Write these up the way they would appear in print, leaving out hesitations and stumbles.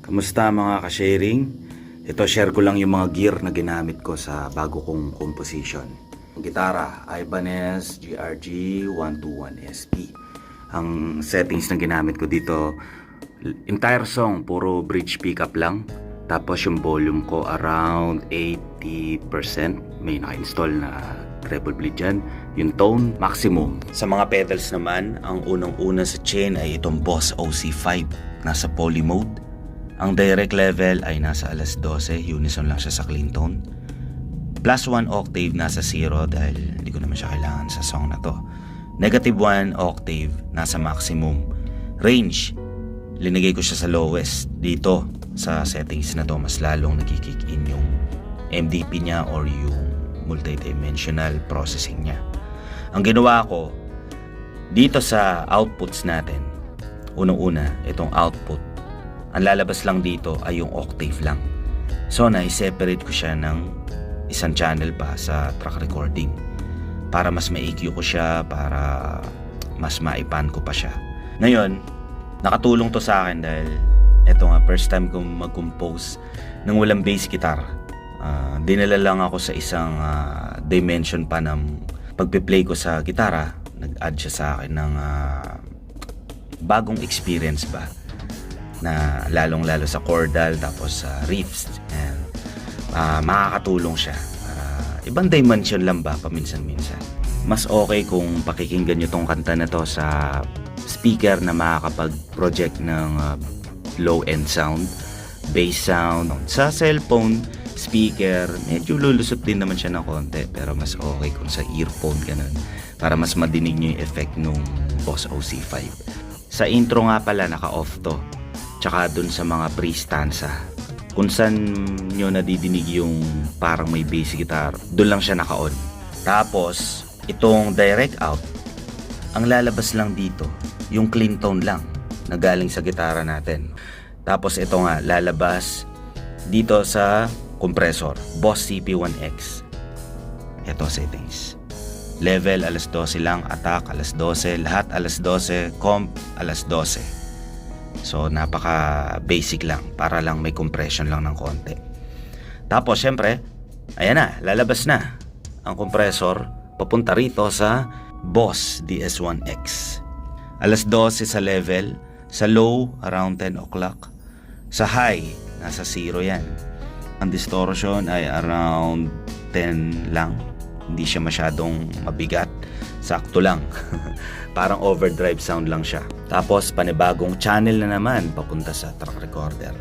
Kamusta mga ka-sharing? Ito, share ko lang yung mga gear na ginamit ko sa bago kong composition. Ang gitara, Ibanez GRG 121SP. Ang settings na ginamit ko dito, entire song, puro bridge pickup lang. Tapos yung volume ko around 80%. May naka-install na treble bleed dyan. Yung tone, maximum. Sa mga pedals naman, ang unang-una sa chain ay itong Boss OC5. Nasa poly mode. Ang direct level ay nasa alas 12, unison lang siya sa clean tone. Plus 1 octave nasa 0 dahil hindi ko naman siya kailangan sa song na to. Negative 1 octave nasa maximum. Range, linagay ko siya sa lowest. Dito sa settings na to, mas lalong nagkikick in yung MDP niya or yung multidimensional processing niya. Ang ginawa ko, dito sa outputs natin, unang-una, itong output, ang lalabas lang dito ay yung octave lang. So, na-separate ko siya ng isang channel pa sa track recording para mas ma-EQ ko siya, para mas maipan ko pa siya. Ngayon, nakatulong to sa akin dahil eto nga, first time kong mag-compose ng walang bass guitar. Dinala lang ako sa isang dimension pa ng pagpe-play ko sa gitara. Nag-add siya sa akin ng bagong experience ba, na lalong-lalo sa chordal, tapos sa riffs, and makakatulong siya para ibang dimension lang ba paminsan-minsan. Mas okay kung pakikinggan nyo tong kanta na to sa speaker na makakapag-project ng low-end sound, bass sound. Sa cellphone speaker, medyo lulusot din naman siya ng konti, pero mas okay kung sa earphone ganun, para mas madinig nyo yung effect nung Boss OC5. Sa intro nga pala, naka-off to. Tsaka dun sa mga pre-stanza, kung saan nyo nadidinig yung parang may bass guitar, dun lang siya naka-on. Tapos, itong direct out, ang lalabas lang dito, yung clean tone lang. na galing sa gitara natin. Tapos ito nga, lalabas dito sa compressor, Boss CP1X. Ito settings. Level alas 12 lang, attack alas 12, lahat alas 12, comp alas 12. So napaka basic lang, para lang may compression lang ng konti. Tapos syempre, ayan na, lalabas na ang compressor papunta rito sa Boss DS1X. Alas 12 sa level, sa low around 10 o'clock, sa high nasa 0 yan. Ang distortion ay around 10 lang, hindi siya masyadong mabigat, sakto lang. Parang overdrive sound lang siya. Tapos panibagong channel na naman papunta sa track recorder.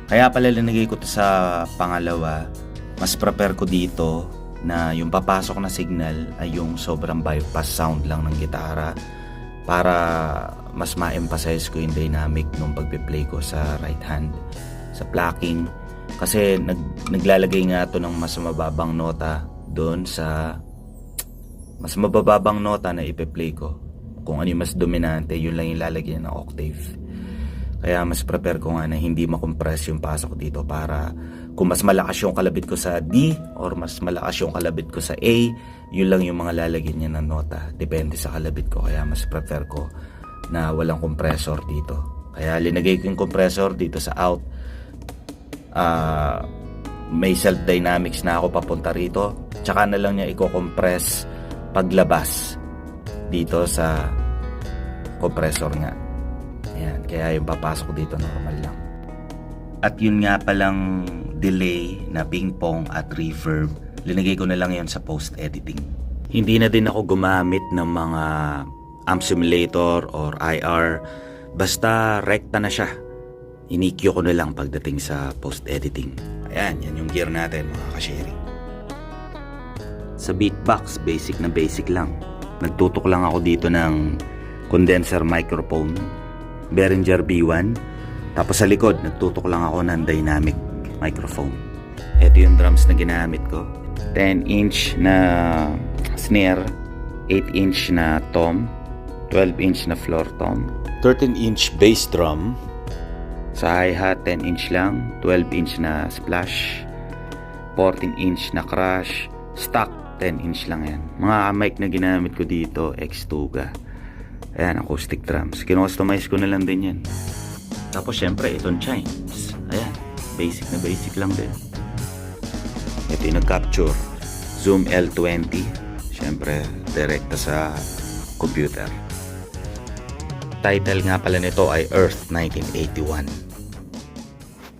Kaya pala linagay ko to sa pangalawa. Mas prepare ko dito na yung papasok na signal ay yung sobrang bypass sound lang ng gitara, para mas ma-emphasize ko yung dynamic nung pagpe-play ko sa right hand, sa plucking. Kasi naglalagay nga to ng mas mababang nota doon sa mas mababang nota na ipe-play ko. Kung ano yung mas dominante, yun lang yung lalagyan ng octave. Kaya mas prepare ko nga na hindi makompress yung pasok dito, para kung mas malakas yung kalabit ko sa D or mas malakas yung kalabit ko sa A, yun lang yung mga lalagyan niya ng nota. Depende sa kalabit ko. Kaya mas prepare ko na walang compressor dito. Kaya linagay ko yung compressor dito sa out. May self dynamics na ako papunta rito. Tsaka na lang niya i-compress paglabas dito sa compressor nga. Ayan, kaya yung papasok dito normal lang. At yun nga palang delay na ping-pong at reverb, linagay ko na lang yun sa post-editing. Hindi na din ako gumamit ng mga amp simulator or IR. Basta rekta na siya. Inikyo ko na lang pagdating sa post-editing. Ayan, yan yung gear natin mga ka-sharing. Sa beatbox, basic na basic lang. Nagtutok lang ako dito ng condenser microphone, Behringer B1. Tapos sa likod, nagtutok lang ako ng dynamic microphone. Ito yung drums na ginamit ko. 10-inch na snare, 8-inch na tom, 12-inch na floor tom, 13-inch bass drum. Sa hi-hat, 10-inch lang, 12-inch na splash, 14-inch na crash, stock 10-inch lang yan. Mga mic na ginamit ko dito, X-Tuga. Ayan, acoustic drums. Kinostomize ko na lang din yan. Tapos syempre, itong chimes. Ayan, basic na basic lang din. Ito yung nag-capture. Zoom L20. Syempre, direkta sa computer. Title nga pala nito ay Earth 1981.